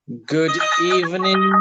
Good evening.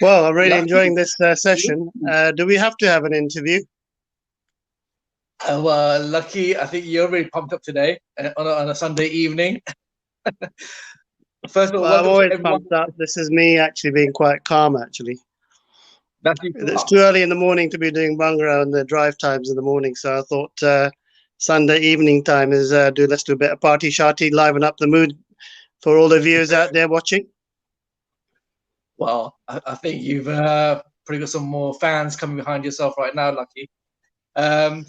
Well, I'm really enjoying this session. Do we have to have an interview? Well, Lakhi, I think you're very pumped up today on a Sunday evening. First of all, Well, I'm always everyone. pumped up. This is me actually being quite calm, actually. It's too early in the morning to be doing Bhangra and the drive times in the morning, so I thought Sunday evening time is let's do a bit of party sharty, liven up the mood for all the viewers out there watching. Well, I think you've probably got some more fans coming behind yourself right now, Lakhi.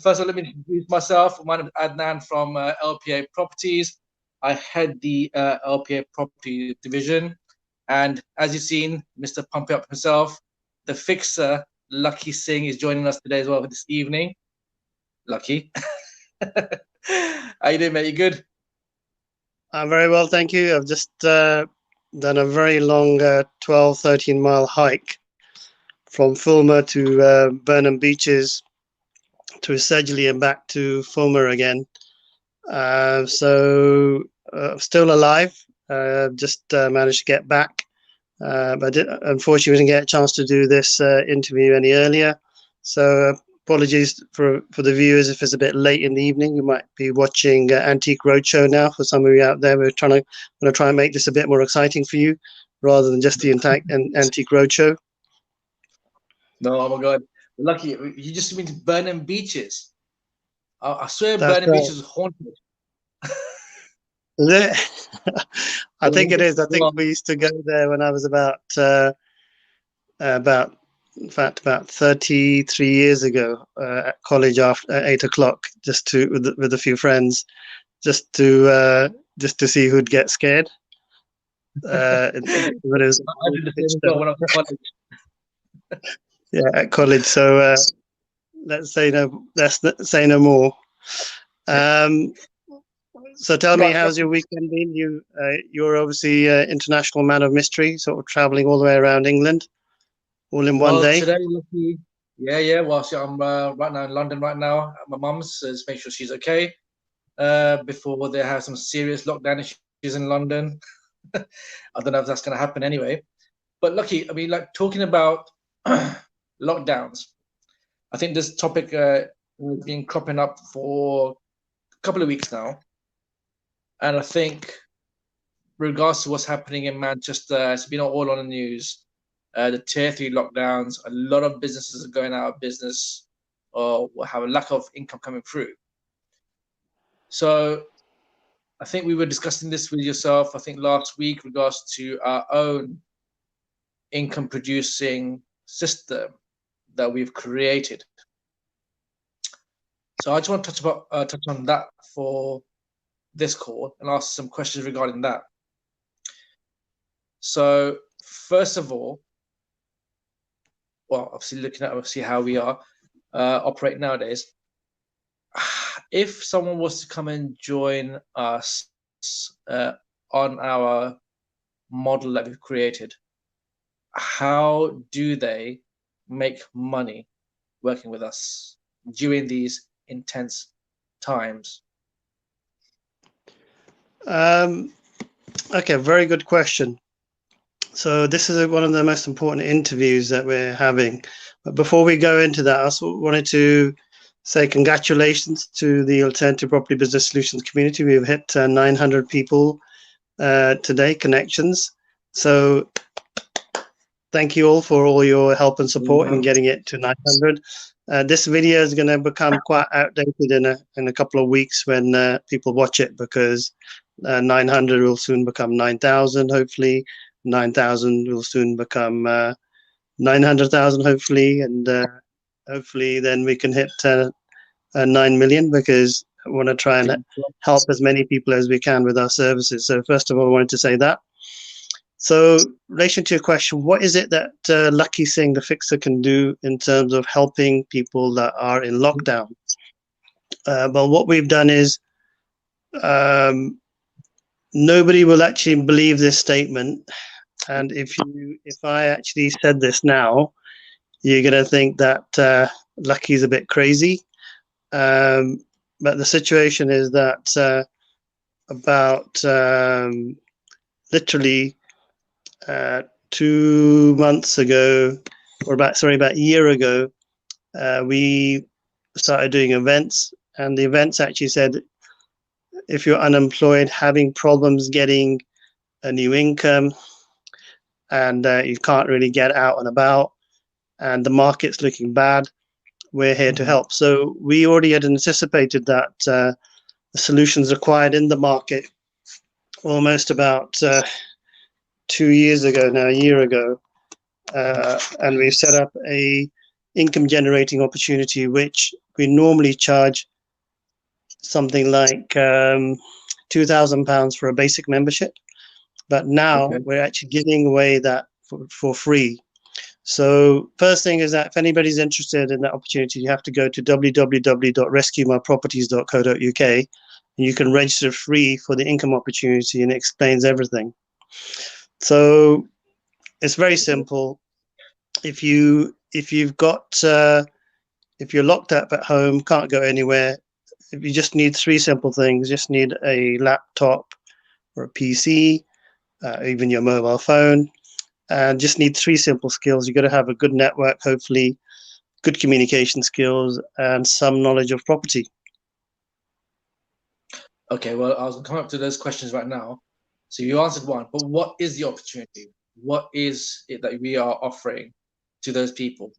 First of all, let me introduce myself. My name is Adnan from LPA Properties. I head the LPA Property Division. And as you've seen, Mr. Pump Up himself, the fixer, Lakhi Singh, is joining us today as well this evening. Lakhi. How you doing, mate? You good? I'm very well, thank you. I've just done a very long 12, 13-mile hike from Fulmer to Burnham Beaches to Sedgley and back to Fulmer again. So still alive. Just managed to get back. But unfortunately, we didn't get a chance to do this interview any earlier. So apologies for the viewers if it's a bit late in the evening. You might be watching Antique Roadshow now. For some of you out there, we're going to try and make this a bit more exciting for you, rather than just the Antique Roadshow. No, oh my God, Lakhi, you just mean Burnham Beaches. I swear, That's Burnham right. Beaches is haunted. Is it? I think it is. I think we used to go there when I was about 33 years ago at college after 8 o'clock, just with a few friends, just to see who'd get scared. I did the same as well when I was at college. Yeah, at college. So let's say no more. So tell me, how's your weekend been? You're obviously an international man of mystery, sort of traveling all the way around England, all in one day. Today, yeah. Well, see, I'm right now in London right now at my mum's, so just make sure she's okay before they have some serious lockdown issues in London. I don't know if that's going to happen anyway. But Lakhi, I mean, like talking about lockdowns, I think this topic has been cropping up for a couple of weeks now. And I think, regards to what's happening in Manchester, it's been all on the news. The tier 3 lockdowns, a lot of businesses are going out of business or will have a lack of income coming through. So I think we were discussing this with yourself, I think last week, regards to our own income producing system that we've created. So I just want to touch on that for this call and ask some questions regarding that. So first of all, well, obviously looking at how we are operate nowadays. If someone was to come and join us on our model that we've created, how do they make money working with us during these intense times? Okay, very good question. So this is one of the most important interviews that we're having. But before we go into that, I also wanted to say congratulations to the Alternative Property Business Solutions community. We've hit 900 people today, connections. So thank you all for all your help and support in getting it to 900. This video is going to become quite outdated in a couple of weeks when people watch it, because 900 will soon become 9,000, hopefully. 9,000 will soon become 900,000, hopefully, and hopefully then we can hit 9 million, because I want to try and help as many people as we can with our services. So first of all, I wanted to say that. So in relation to your question, what is it that Lakhi Singh, the fixer, can do in terms of helping people that are in lockdown? Well, what we've done is nobody will actually believe this statement. And if I actually said this now, you're going to think that Lakhi's a bit crazy. But the situation is that about literally 2 months ago, or about a year ago, we started doing events, and the events actually said, if you're unemployed, having problems getting a new income, and you can't really get out and about, and the market's looking bad, we're here to help. So we already had anticipated that the solutions required in the market almost about 2 years ago now, a year ago, and we set up a income generating opportunity, which we normally charge something like £2,000 for a basic membership, but now we're actually giving away that for free. So first thing is that if anybody's interested in that opportunity, you have to go to www.rescuemyproperties.co.uk, and you can register free for the income opportunity, and it explains everything. So it's very simple. If you're locked up at home, can't go anywhere, you just need 3 simple things. You just need a laptop or a PC, even your mobile phone, and just need 3 simple skills. You got to have a good network, hopefully, good communication skills, and some knowledge of property. Okay, well, I was coming up to those questions right now. So you answered one, but what is the opportunity? What is it that we are offering to those people?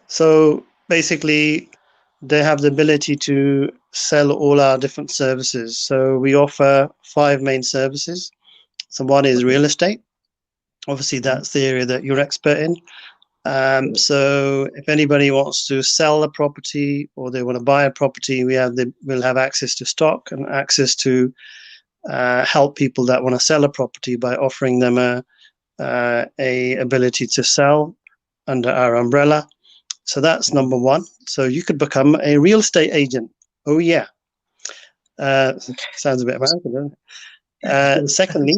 So basically, they have the ability to sell all our different services. So we offer 5 main services. So one is real estate. Obviously, that's the area that you're expert in. So if anybody wants to sell a property or they want to buy a property, we'll have access to stock and access to help people that want to sell a property by offering them a ability to sell under our umbrella. So that's number one. So you could become a real estate agent. Oh yeah. Sounds a bit American, doesn't it? Secondly,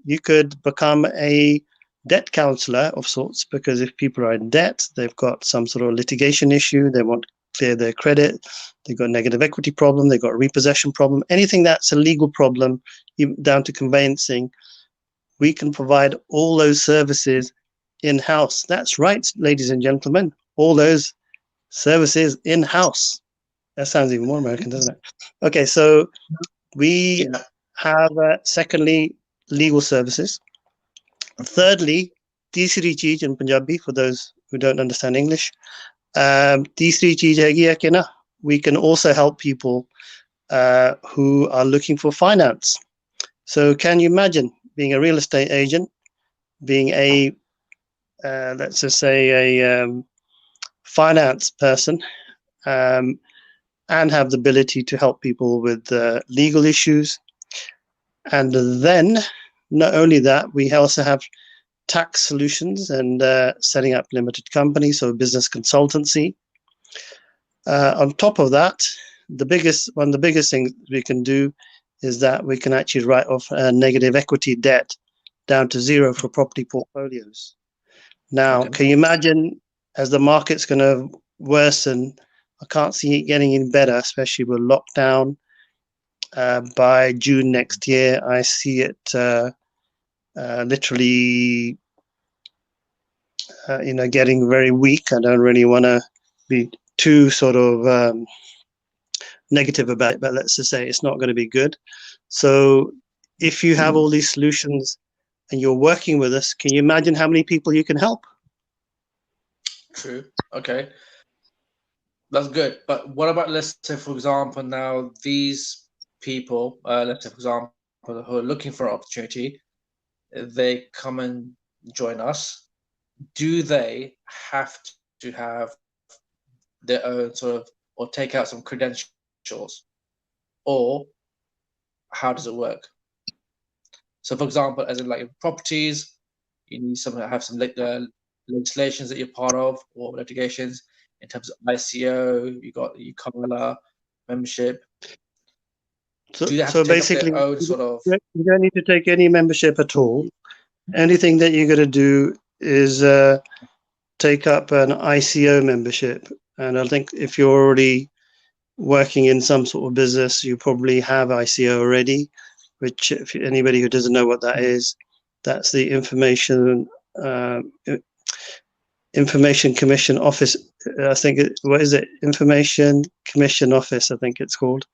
you could become a debt counselor of sorts, because if people are in debt, they've got some sort of litigation issue, they want to clear their credit, they've got a negative equity problem, they've got a repossession problem, anything that's a legal problem, even down to conveyancing, we can provide all those services in-house. That's right, ladies and gentlemen, all those services in-house. That sounds even more American, doesn't it? Okay, so we have, secondly, legal services. Thirdly, तीसरी चीज in Punjabi, for those who don't understand English, तीसरी चीज है कि ना, we can also help people who are looking for finance. So can you imagine being a real estate agent, being a let's just say, a finance person, and have the ability to help people with legal issues. And then, not only that, we also have tax solutions and setting up limited companies, so business consultancy. On top of that, one of the biggest things we can do is that we can actually write off negative equity debt down to zero for property portfolios. Now, Okay. can you imagine, as the market's going to worsen, I can't see it getting any better, especially with lockdown. By June next year, I see it literally, getting very weak. I don't really want to be too sort of negative about it, but let's just say it's not going to be good. So if you have all these solutions and you're working with us, can you imagine how many people you can help? True. Okay. That's good. But what about, let's say, for example, now these people, let's say, for example, who are looking for an opportunity, they come and join us. Do they have to have their own sort of, or take out some credentials, or how does it work? So, for example, as in like properties, you need someone to have some legislations that you're part of or litigations in terms of ICO. You got the UCALA membership. Do they have So to take up basically, their own sort of? you don't need to take any membership at all. Anything that you're going to do is take up an ICO membership. And I think if you're already working in some sort of business, you probably have ICO already, which, if anybody who doesn't know what that is, that's the Information Commission Office. I think what is it? Information Commission Office, I think it's called.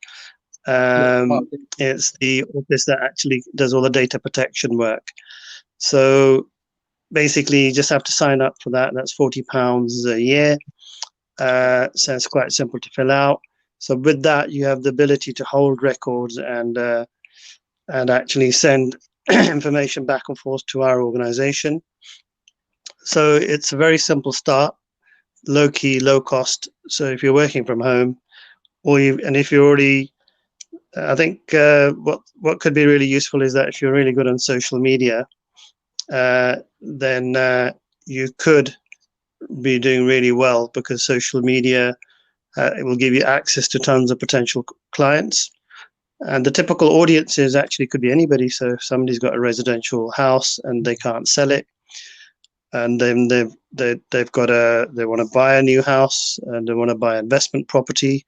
It's the office that actually does all the data protection work. So basically, you just have to sign up for that. That's £40 a year. So it's quite simple to fill out. So with that, you have the ability to hold records and actually send information back and forth to our organization. So it's a very simple start, low key, low cost. So if you're working from home, and if you're already, I think what could be really useful is that if you're really good on social media, then you could be doing really well, because social media it will give you access to tons of potential clients. And the typical audiences actually could be anybody. So if somebody's got a residential house and they can't sell it, and then they want to buy a new house, and they want to buy investment property,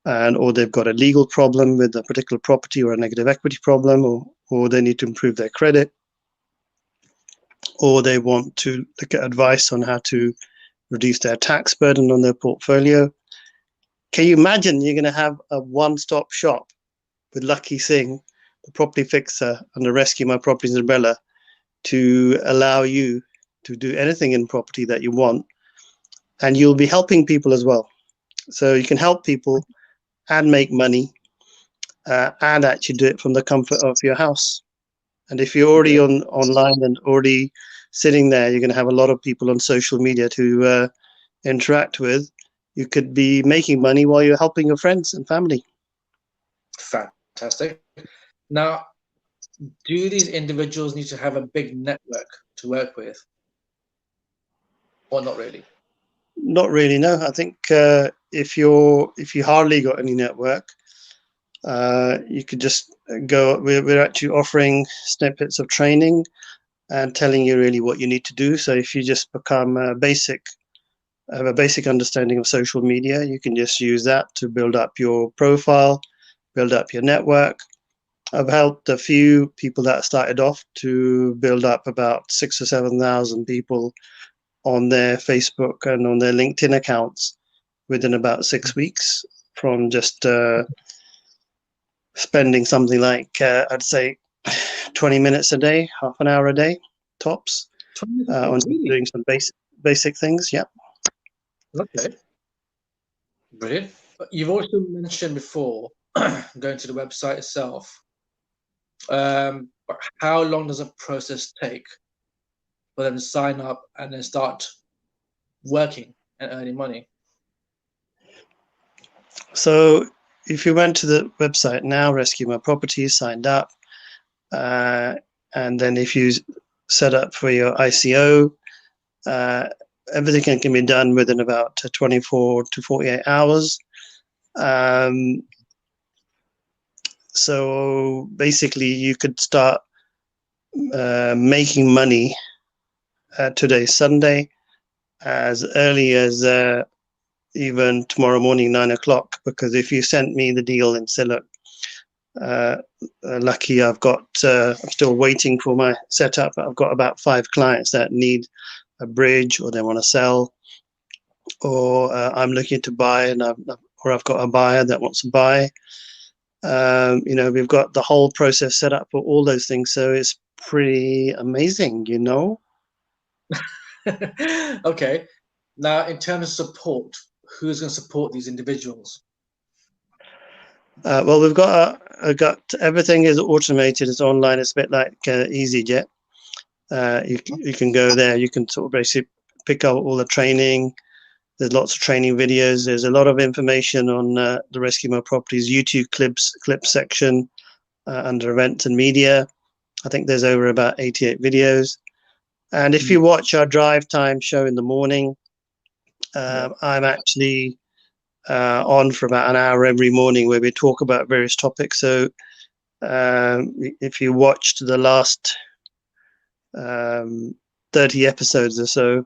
or they've got a legal problem with a particular property, or a negative equity problem, or they need to improve their credit, or they want to look at advice on how to reduce their tax burden on their portfolio. Can you imagine you're going to have a one-stop shop with Lakhi Singh, the property fixer, and the Rescue My Properties umbrella, to allow you to do anything in property that you want, and you'll be helping people as well. So you can help people and make money, and actually do it from the comfort of your house. And if you're already online and already sitting there, you're going to have a lot of people on social media to interact with. You could be making money while you're helping your friends and family. Fantastic. Now, do these individuals need to have a big network to work with, or not really? Not really, no. I think if you hardly got any network, you could just go. We're actually offering snippets of training and telling you really what you need to do. So if you just become have a basic understanding of social media, you can just use that to build up your profile, build up your network. I've helped a few people that started off to build up about 6,000 or 7,000 people on their Facebook and on their LinkedIn accounts within about 6 weeks, from just spending something like, I'd say, 20 minutes a day, half an hour a day, tops, on really? doing some basic things. Yeah. Okay. Brilliant. You've also mentioned before going to the website itself. But how long does a process take? for them to sign up and then start working and earning money? So if you went to the website now, Rescue My Property, signed up, and then if you set up for your ICO, everything can be done within about 24 to 48 hours. So basically, you could start making money today's Sunday as early as even tomorrow morning, 9 o'clock. Because if you sent me the deal and said, look, lucky I've got, I'm still waiting for my setup. I've got about 5 clients that need a bridge, or they want to sell, or I'm looking to buy, and I've got a buyer that wants to buy. We've got the whole process set up for all those things. So it's pretty amazing, Okay. Now, in terms of support, who's going to support these individuals? Well, we've got everything is automated. It's online. It's a bit like EasyJet. You can go there. You can sort of basically pick up all the training. There's lots of training videos. There's a lot of information on the Rescue My Properties YouTube clips section under events and media. I think there's over about 88 videos. And if you watch our drive time show in the morning, I'm actually on for about an hour every morning where we talk about various topics. So if you watched the last 30 episodes or so,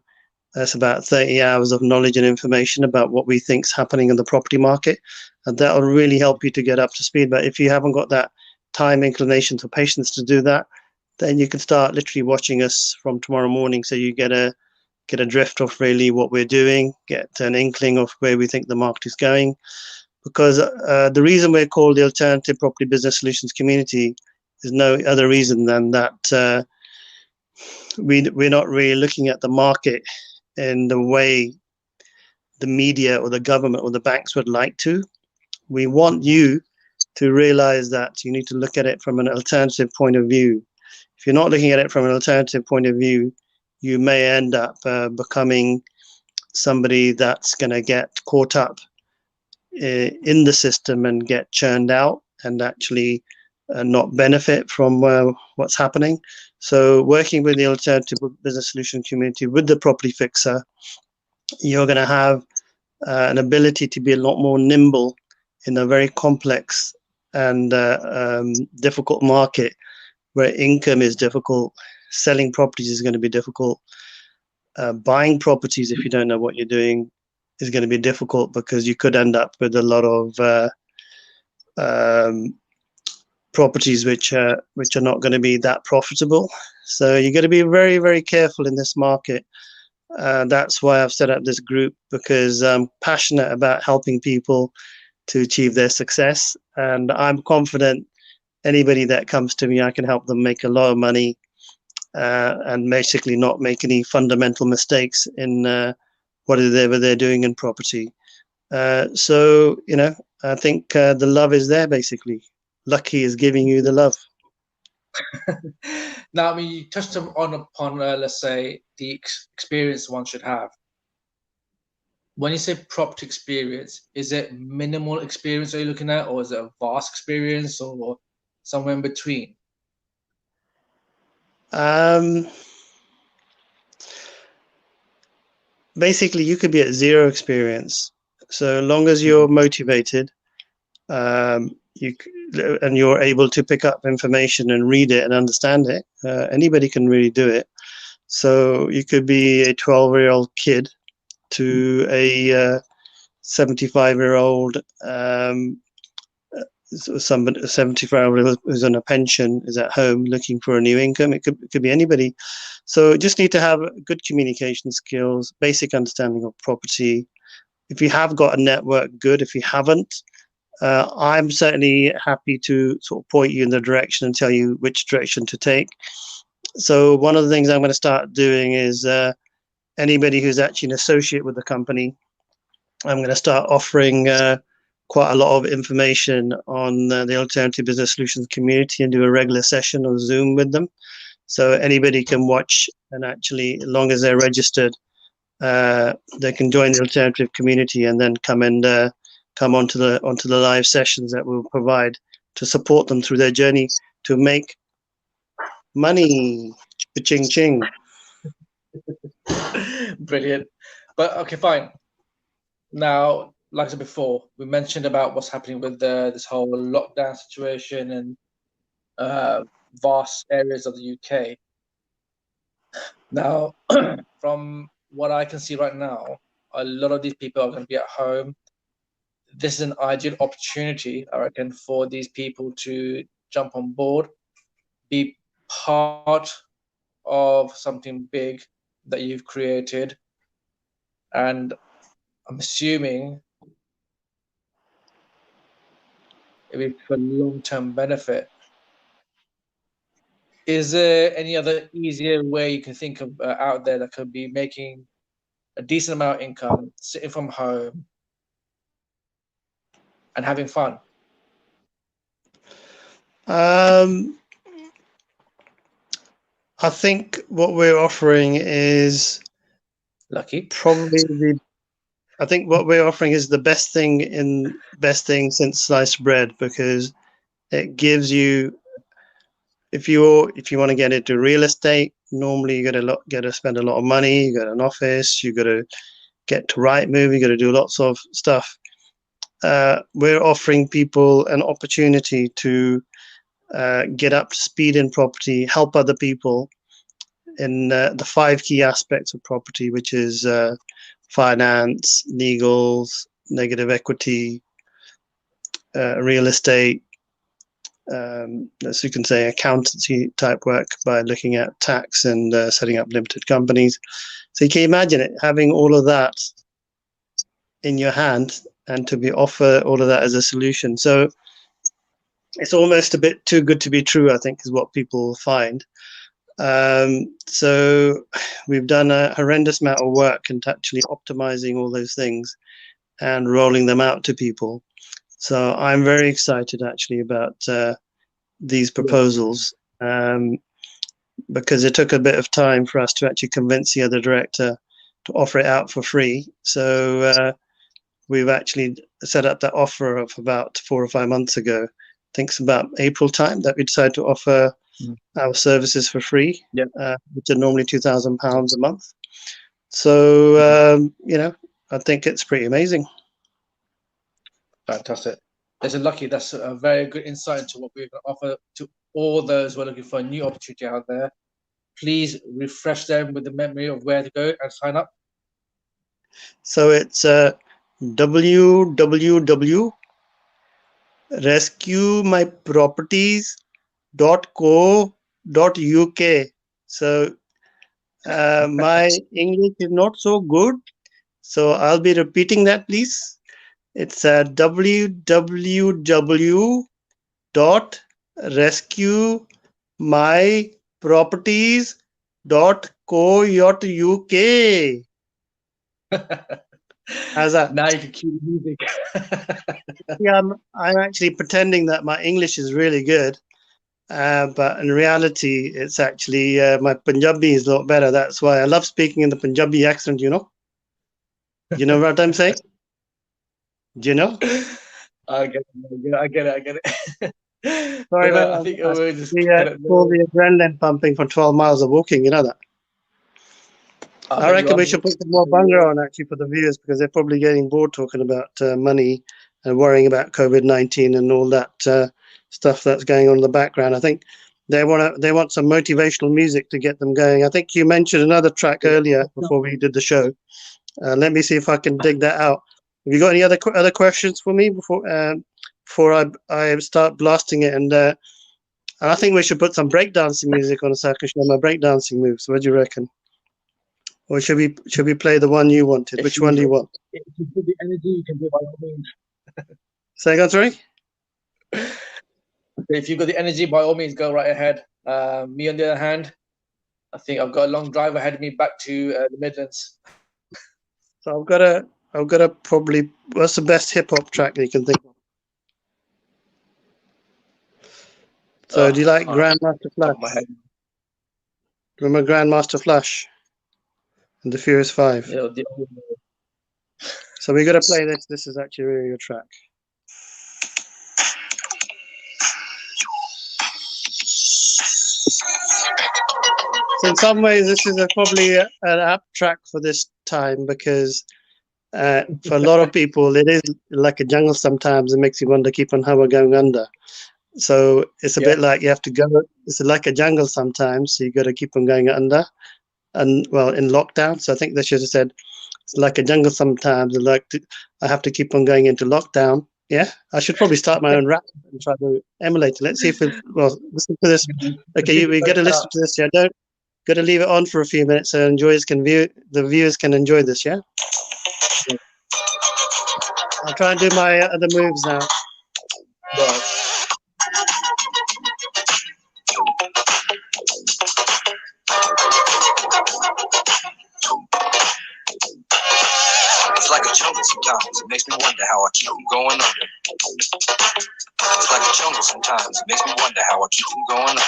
that's about 30 hours of knowledge and information about what we think is happening in the property market. And that will really help you to get up to speed. But if you haven't got that time, inclination, or patience to do that, then you can start literally watching us from tomorrow morning. So you get a drift of really what we're doing, get an inkling of where we think the market is going. Because the reason we're called the Alternative Property Business Solutions Community is no other reason than that we're not really looking at the market in the way the media or the government or the banks would like to. We want you to realize that you need to look at it from an alternative point of view. If you're not looking at it from an alternative point of view, you may end up becoming somebody that's going to get caught up in the system and get churned out and actually not benefit from what's happening. So working with the Alternative Business Solution community, with the Property Fixer, you're going to have an ability to be a lot more nimble in a very complex and difficult market where income is difficult, selling properties is going to be difficult, buying properties, if you don't know what you're doing, is going to be difficult because you could end up with a lot of properties which are not going to be that profitable. So you're going to be very, very careful in this market. That's why I've set up this group, because I'm passionate about helping people to achieve their success. And I'm confident anybody that comes to me, I can help them make a lot of money and basically not make any fundamental mistakes in whatever they're doing in property. So, I think the love is there, basically. Lakhi is giving you the love. Now, I mean, you touched upon let's say, the experience one should have. When you say property experience, is it minimal experience are you looking at, or is it a vast experience, or somewhere in between? Basically, you could be at zero experience. So long as you're motivated, and you're able to pick up information and read it and understand it, anybody can really do it. So you could be a 12-year-old kid to a 75-year-old, somebody 75-year-old who's on a pension, is at home looking for a new income. It could be anybody. So you just need to have good communication skills, basic understanding of property. If you have got a network, good. If you haven't, I'm certainly happy to sort of point you in the direction and tell you which direction to take. So one of the things I'm going to start doing is anybody who's actually an associate with the company, I'm going to start offering quite a lot of information on the Alternative Business Solutions community and do a regular session on Zoom with them. So anybody can watch and actually, as long as they're registered, they can join the alternative community and then come onto the live sessions that we'll provide to support them through their journey to make money. Ching ching. Brilliant. But okay, fine. Now, like I said before, we mentioned about what's happening with this whole lockdown situation and vast areas of the UK. Now, from what I can see right now, a lot of these people are going to be at home. This is an ideal opportunity, I reckon, for these people to jump on board, be part of something big that you've created. And I'm assuming it will be for long-term benefit. Is there any other easier way you can think of out there that could be making a decent amount of income, sitting from home, and having fun? I think what we're offering is Lucky. I think what we're offering is the best thing since sliced bread, because it gives you, if you want to get into real estate, normally you got to spend a lot of money. You got an office, you got to get to Rightmove, you got to do lots of stuff. We're offering people an opportunity to get up to speed in property, help other people in the 5 key aspects of property, which is finance, legals, negative equity, real estate, as you can say, accountancy type work by looking at tax and setting up limited companies. So you can imagine it, having all of that in your hand and to be offered all of that as a solution. So it's almost a bit too good to be true, I think, is what people find. So we've done a horrendous amount of work into actually optimizing all those things and rolling them out to people. So I'm very excited actually about these proposals, because it took a bit of time for us to actually convince the other director to offer it out for free. So we've actually set up that offer of about 4 or 5 months ago. I think it's about April time that we decided to offer our services for free, which are normally £2,000 a month. So, I think it's pretty amazing. Fantastic. Listen, Lucky, that's a very good insight into what we're going to offer to all those who are looking for a new opportunity out there. Please refresh them with the memory of where to go and sign up. So it's www.rescuemyproperties.co.uk. So my English is not so good, so I'll be repeating that, please. It's www.rescuemyproperties.co.uk. How's that? Now you can cue the music. Yeah, I'm actually pretending that my English is really good, but in reality, it's actually my Punjabi is a lot better. That's why I love speaking in the Punjabi accent. You know what I'm saying? Do you know? I get it. Sorry, But, man. I think I we're just all the adrenaline pumping for 12 miles of walking. You know that. I reckon we should put some more bhangra on actually for the viewers, because they're probably getting bored talking about money and worrying about COVID-19 and all that stuff that's going on in the background. I think they want some motivational music to get them going. I think you mentioned another track earlier before we did the show. Let me see if I can dig that out. Have you got any other questions for me before I start blasting it? And I think we should put some breakdancing music on so I can show my breakdancing moves. What do you reckon? Or should we play the one you wanted? Which one do you want? If you put the energy, you can do it by all means. Say again, sorry? If you've got the energy, by all means, go right ahead. Me, on the other hand, I think I've got a long drive ahead of me back to the Midlands. So I've got to probably. What's the best hip hop track that you can think of? So do you like Grandmaster Flash? Remember Grandmaster Flash and the Furious Five? Yeah, So we're going to play this. This is actually a really good track. So in some ways, this is probably an apt track for this time, because for a lot of people, it is like a jungle sometimes. It makes you wonder, keep on how we're going under. So it's a bit like you have to go. It's like a jungle sometimes. So you got to keep on going under, and well, in lockdown. So I think they should have said it's like a jungle sometimes. I have to keep on going into lockdown. Yeah, I should probably start my own rap and try to emulate it. Let's see if listen to this. Okay, we got to listen to this. Yeah, don't got to leave it on for a few minutes so the viewers can enjoy this. Yeah. I'll try and do my other moves now. It's like a jungle sometimes. It makes me wonder how I keep from going under. It's like a jungle sometimes. It makes me wonder how I keep from going under.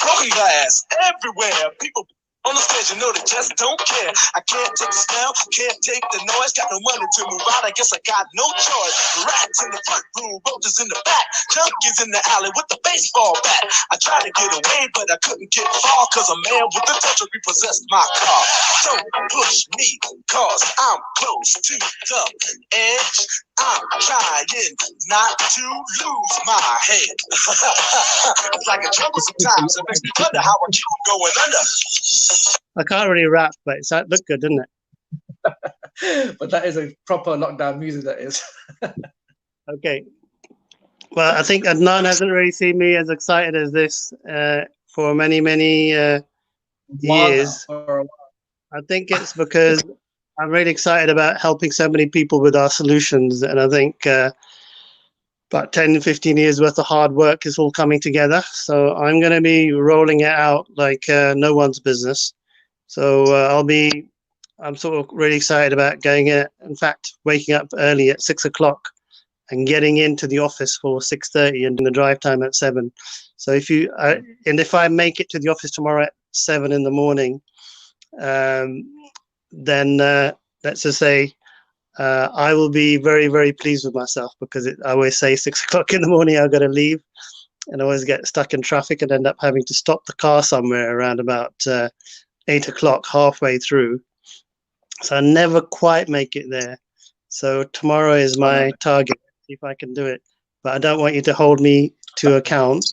Broken glass everywhere. People on the stage, you know they just don't care. I can't take the smell, can't take the noise. Got no money to move out, I guess I got no choice. Rats in the front room, roaches in the back, junkies in the alley with the baseball bat. I tried to get away, but I couldn't get far, cause a man with a touch repossessed my car. Don't push me, cause I'm close to the edge. I'm trying not to lose my head. It's like a jungle sometimes. It makes me wonder how I keep going under. I can't really rap, but it looked good, didn't it? But that is a proper lockdown music, that is. Okay. Well, I think Adnan hasn't really seen me as excited as this for many, many years. I think it's because I'm really excited about helping so many people with our solutions. And I think about 10, 15 years worth of hard work is all coming together. So I'm going to be rolling it out like no one's business. So I'm sort of really excited about going in. In fact, waking up early at 6 o'clock and getting into the office for 6:30 and the drive time at 7. So if I make it to the office tomorrow at 7 in the morning, then let's just say I will be very, very pleased with myself, because I always say 6 o'clock in the morning I've got to leave, and I always get stuck in traffic and end up having to stop the car somewhere around about 8 o'clock halfway through. So I never quite make it there. So tomorrow is my target, see if I can do it. But I don't want you to hold me to account.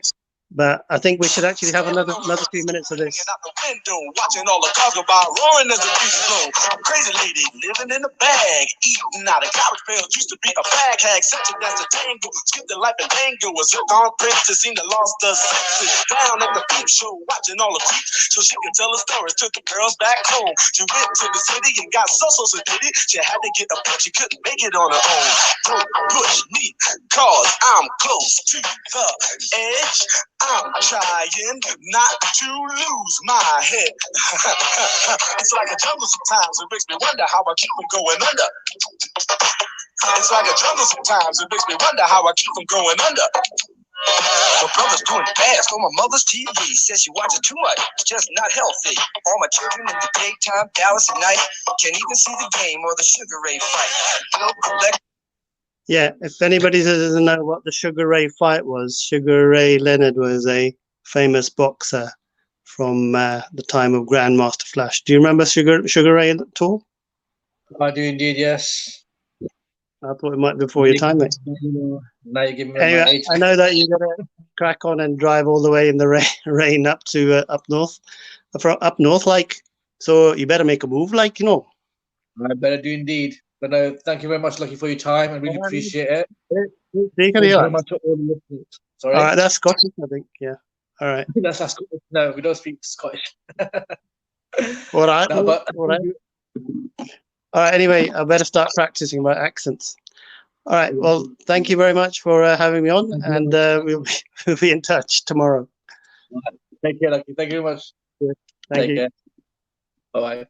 But I think we should actually have another few minutes of this. Out the window, watching all the cars go by, roaring as the breeze blow. Crazy lady living in a bag, eating out of garbage pails. Used to be a bag hag, such a dance to tango. Skipped the life and tango. Was hooked on princess, seen the lost her senses. Down at the peep show, watching all the creeps, so she could tell her stories. Took the girls back home. She went to the city and got so sedated. She had to get a book, she couldn't make it on her own. Don't push me, cause I'm close to the edge. I'm trying not to lose my head. It's like a jungle sometimes. It makes me wonder how I keep from going under. It's like a jungle sometimes. It makes me wonder how I keep from going under. My brother's doing fast on my mother's TV. Says she watches too much. It's just not healthy. All my children in the daytime, Dallas at night. Can't even see the game or the Sugar Ray fight. Yeah, if anybody doesn't know what the Sugar Ray fight was, Sugar Ray Leonard was a famous boxer from the time of Grandmaster Flash. Do you remember Sugar Ray at all? I do indeed, yes. I thought it might be before your time, mate. Now you're giving me anyway, my age. I know that you're going to crack on and drive all the way in the rain up to up north. From up north, like, so you better make a move, like, you know. I better do indeed. But no, thank you very much, Lakhi, for your time. I really appreciate it. Thank you very much to all the listeners. Sorry. All right, that's Scottish, I think. Yeah. All right. That's Scottish. No, we don't speak Scottish. All right. No, but all right. All right. Anyway, I better start practicing my accents. All right. Well, thank you very much for having me on, and we'll be in touch tomorrow. Take care, Lakhi. Thank you very much. Thank you. Bye bye.